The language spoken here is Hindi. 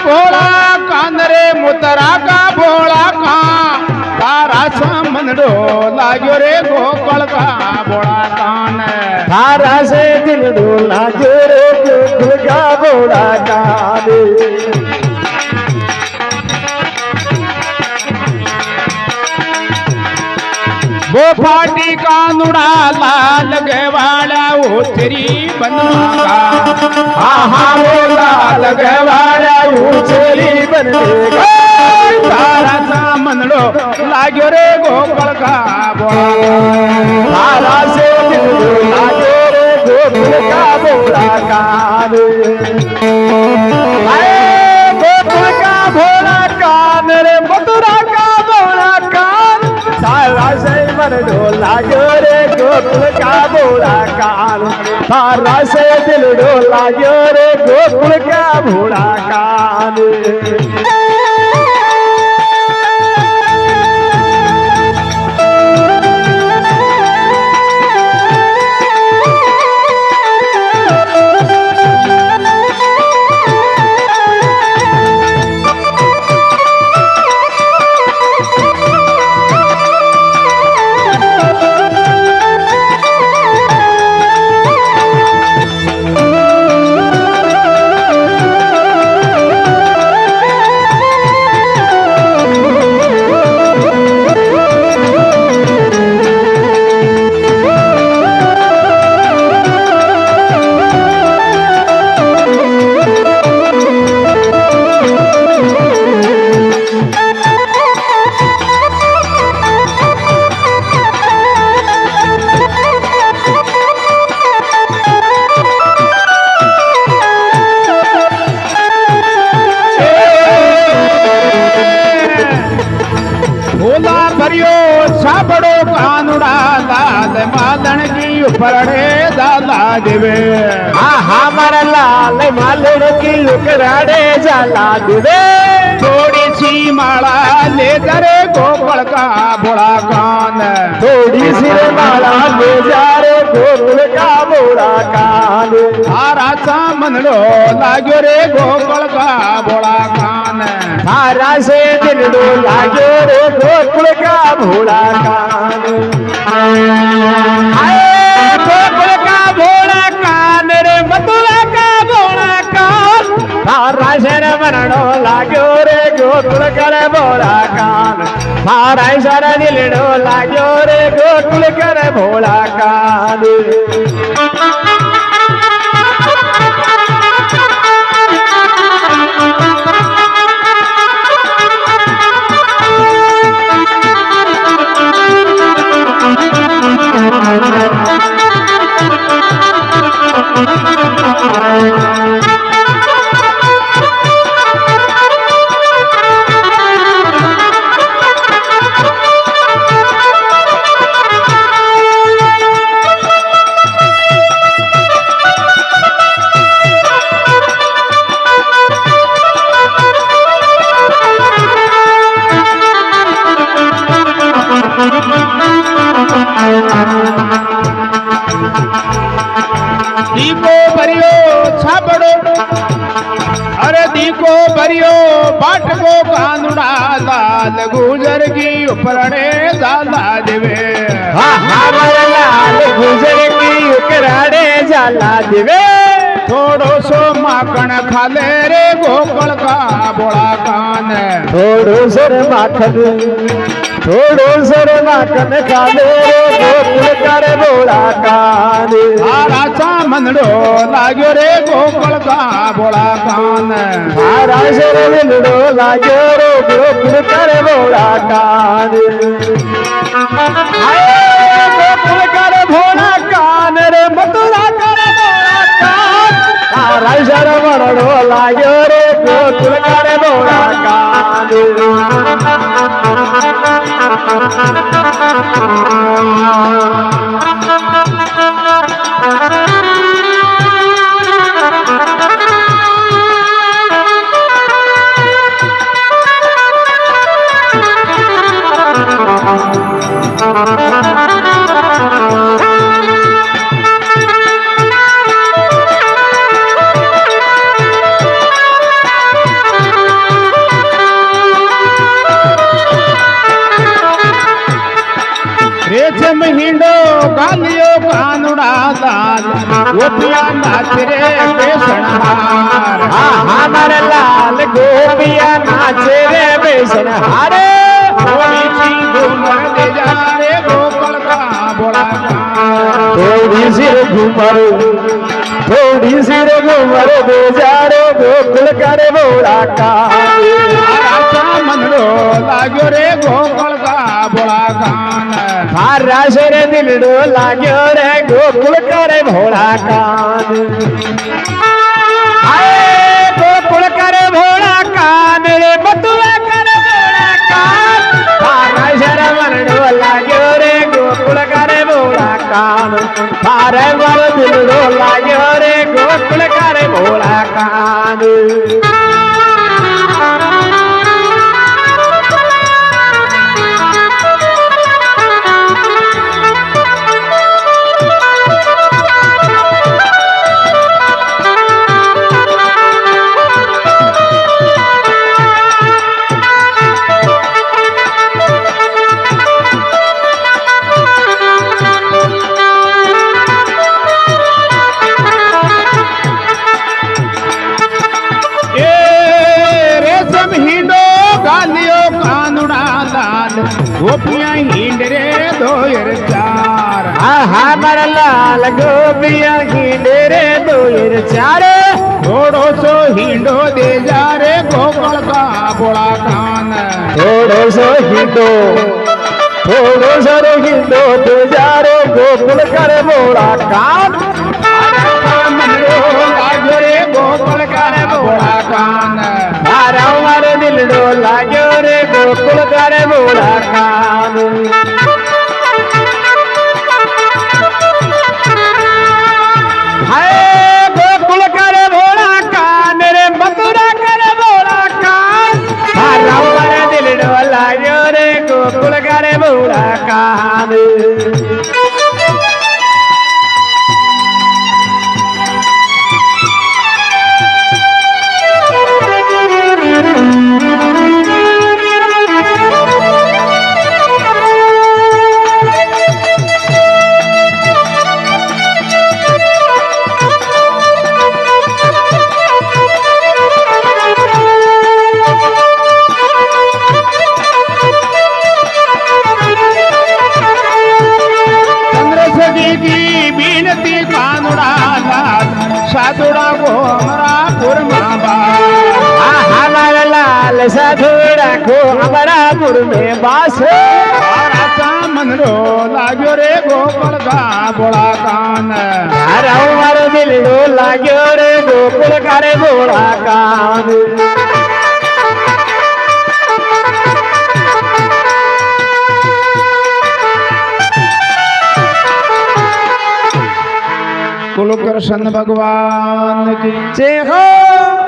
भोला कान रे मुतरा का भोला का तारा समंदड़ो लाग्यो रे गोकुल का भोला कान थारा से दिल डोला जो रे गोकुल का भोला कान वो फाटी कानुड़ा लाल गवाड़ा उतरी बनवागा हाँ वो लाल गवाड़ा उछली बनेगा तारा सामंदड़ो लाग्यो रे गोकुल का भोला थारा से दिल डोला जो रे गोकुल का भोला कान गोकुल का भोला कान रे मथुरा का भोला कान तारा से मन डोला जो रे गोकुल का भोला कान तारा से दिल डोला जो रे गोकुल का भोला कान साबड़ो कानुड़ा लाल मालन की उपरड़े जाला देवे हमारा लाल मालन की उकराड़े जाला देवे थोड़ी सी माला ले करे गोकुल का भोला कान थोड़ी सी माला ले जा रे गोकुल का भोला कान थारा सामंदड़ो लाग्यो रे गोकुल का भोला कान थारा से दिल डोला जो रे गोकुल का भोला कान गोकुल का भोला कान रे मथुरा का भोला कान थारा से मन डोला जो रे गोकुल का भोला कान थारा से दिल डोला जो रे गोकुल का भोला कान दीको भरियो छाबड़ो अरे दीको भरियो बाटको कानुड़ा लाल गुजर की उपरड़े जाला देवे हमारा लाल गुजर की उकराड़े जाला देवे थोड़ो सो माखन खाले रे गोकुल का भोला कान थोड़ो सर माखन खाले रे गोकुल का भोला कान थारा सामंदड़ो लाग्यो रे गोकुल का भोला कान थारा सर मिलड़ो लाग्यो रे गोकुल का भोला कान गोकुल का भोला कान रे मथुरा का भोला कान थारा सर मरड़ो लाग्यो रे गोकुल का भोला कान રેશમ હિંડો ગાલિયો કાનુડા લાલ ગોપિયા નાચ રે બેસણહાર हमारे लाल गोपिया नाचे रे बेसन हारे થોડી ઘુમર દે જા રે ગોકળ કા ભોળા કાન थोड़ी सिर घुमर बेजारो गोकुल करे बोला का રાસા મનડો લાગ્યો રે ગોકળ કા ભોળા કાન हारा शेर दिलडो लाग्यो रे गोकुल करे भोला कान हाय गोकुल करे भोला कान रे बतुआ करे भोला कान हारा शेर मनडो लाग्यो रे गोकुल करे भोला कान हारे मर दिलडो लाग्यो रे गोकुल करे भोला कान એ રેશમ હિંડો ગાલિયો કાનુડા લાલ ગોપિયા હિંડ રે દોયર ચાર हमारा लाल गोपिया गिंडे रे दोयर चारे થોડો સો હિંડો દે જા રે ગોકળ કા ભોળા કાન थोड़ो सो हिंदो तुजारो गोकुल करे बोला कान મનડો લાગ્યો રે ગોકળ કા ભોળા કાન मारा मारे दिल डो लाग्यो रे गोकुल करे बोला कान हाय गोकुल करे भोला कान रे मथुरा करे भोला कान मारा मारे दिल डो लाग्यो रे गोकुल करे भोला कान ચંદ્રસખી બીનતી કાનુડા લાલ સાધુડા ગોમરા પુરમાં બા हमारा लाल साधुड़ा को हमारा पुर में बास રાસા મનડો લાગ્યો રે ગોકળ કા ભોળા કાન हरा हमारा दिल डो लाग्यो रे गोकुल करे भोला कान कुल कृष्ण भगवान की जय हो